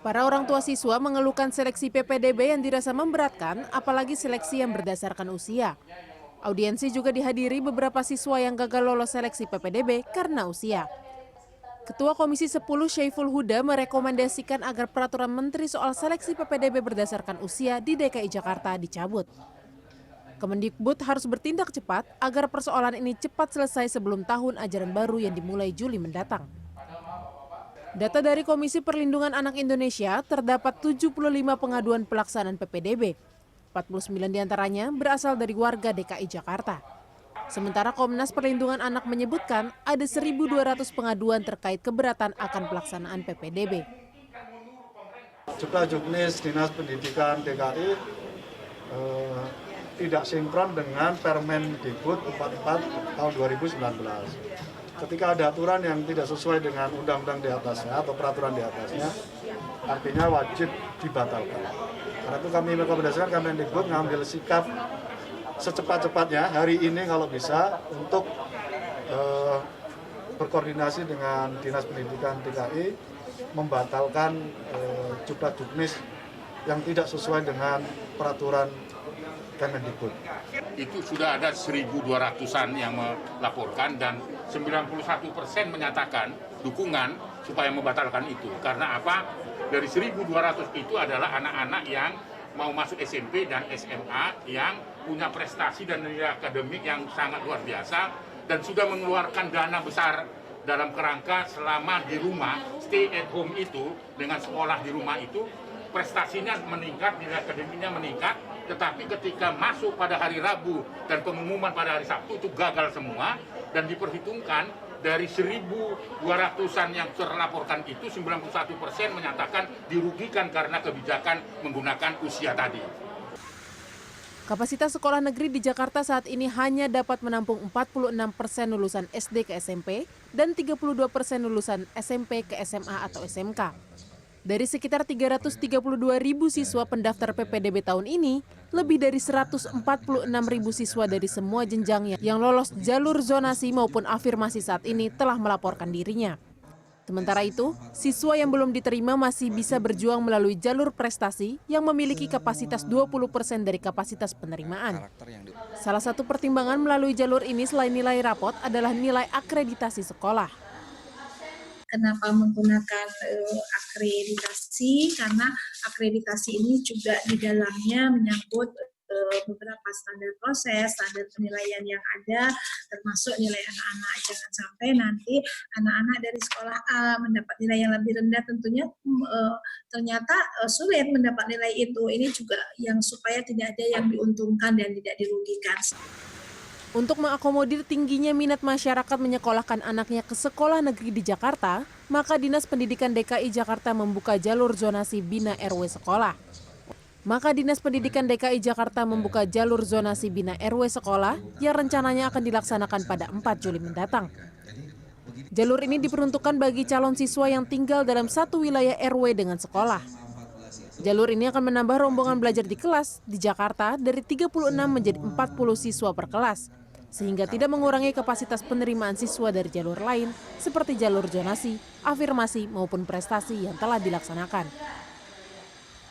Para orang tua siswa mengeluhkan seleksi PPDB yang dirasa memberatkan, apalagi seleksi yang berdasarkan usia. Audiensi juga dihadiri beberapa siswa yang gagal lolos seleksi PPDB karena usia. Ketua Komisi 10 Syaiful Huda merekomendasikan agar peraturan menteri soal seleksi PPDB berdasarkan usia di DKI Jakarta dicabut. Kemendikbud harus bertindak cepat agar persoalan ini cepat selesai sebelum tahun ajaran baru yang dimulai Juli mendatang. Data dari Komisi Perlindungan Anak Indonesia, terdapat 75 pengaduan pelaksanaan PPDB. 49 diantaranya berasal dari warga DKI Jakarta. Sementara Komnas Perlindungan Anak menyebutkan ada 1.200 pengaduan terkait keberatan akan pelaksanaan PPDB. Jumlah juknis Dinas Pendidikan DKI tidak sinkron dengan Permendikbud 44 tahun 2019. Ketika ada aturan yang tidak sesuai dengan undang-undang di atasnya atau peraturan di atasnya, artinya wajib dibatalkan. Karena itu kami merekomendasikan Kemendikbud mengambil sikap secepat-cepatnya hari ini kalau bisa untuk berkoordinasi dengan Dinas Pendidikan DKI membatalkan jumlah juknis yang tidak sesuai dengan peraturan Kemendikbud. Itu sudah ada 1.200-an yang melaporkan dan 91% menyatakan dukungan supaya membatalkan itu. Karena apa? Dari 1.200 itu adalah anak-anak yang mau masuk SMP dan SMA yang punya prestasi dan nilai akademik yang sangat luar biasa dan sudah mengeluarkan dana besar dalam kerangka selama di rumah, stay at home itu dengan sekolah di rumah itu prestasinya meningkat, nilai akademiknya meningkat, tetapi ketika masuk pada hari Rabu dan pengumuman pada hari Sabtu itu gagal semua dan diperhitungkan dari 1.200-an yang terlaporkan itu 91% menyatakan dirugikan karena kebijakan menggunakan usia tadi. Kapasitas sekolah negeri di Jakarta saat ini hanya dapat menampung 46% lulusan SD ke SMP dan 32% lulusan SMP ke SMA atau SMK. Dari sekitar 332.000 siswa pendaftar PPDB tahun ini, lebih dari 146.000 siswa dari semua jenjang yang lolos jalur zonasi maupun afirmasi saat ini telah melaporkan dirinya. Sementara itu, siswa yang belum diterima masih bisa berjuang melalui jalur prestasi yang memiliki kapasitas 20% dari kapasitas penerimaan. Salah satu pertimbangan melalui jalur ini selain nilai rapot adalah nilai akreditasi sekolah. Kenapa menggunakan akreditasi? Karena akreditasi ini juga di dalamnya menyangkut beberapa standar proses, standar penilaian yang ada, termasuk nilai anak-anak. Jangan sampai nanti anak-anak dari sekolah A mendapat nilai yang lebih rendah, tentunya ternyata sulit mendapat nilai itu. Ini juga yang supaya tidak ada yang diuntungkan dan tidak dirugikan. Untuk mengakomodir tingginya minat masyarakat menyekolahkan anaknya ke sekolah negeri di Jakarta, maka Dinas Pendidikan DKI Jakarta membuka jalur zonasi Bina RW sekolah. Yang rencananya akan dilaksanakan pada 4 Juli mendatang. Jalur ini diperuntukkan bagi calon siswa yang tinggal dalam satu wilayah RW dengan sekolah. Jalur ini akan menambah rombongan belajar di kelas di Jakarta dari 36 menjadi 40 siswa per kelas, sehingga tidak mengurangi kapasitas penerimaan siswa dari jalur lain seperti jalur zonasi, afirmasi maupun prestasi yang telah dilaksanakan.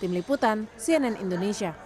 Tim Liputan, CNN Indonesia.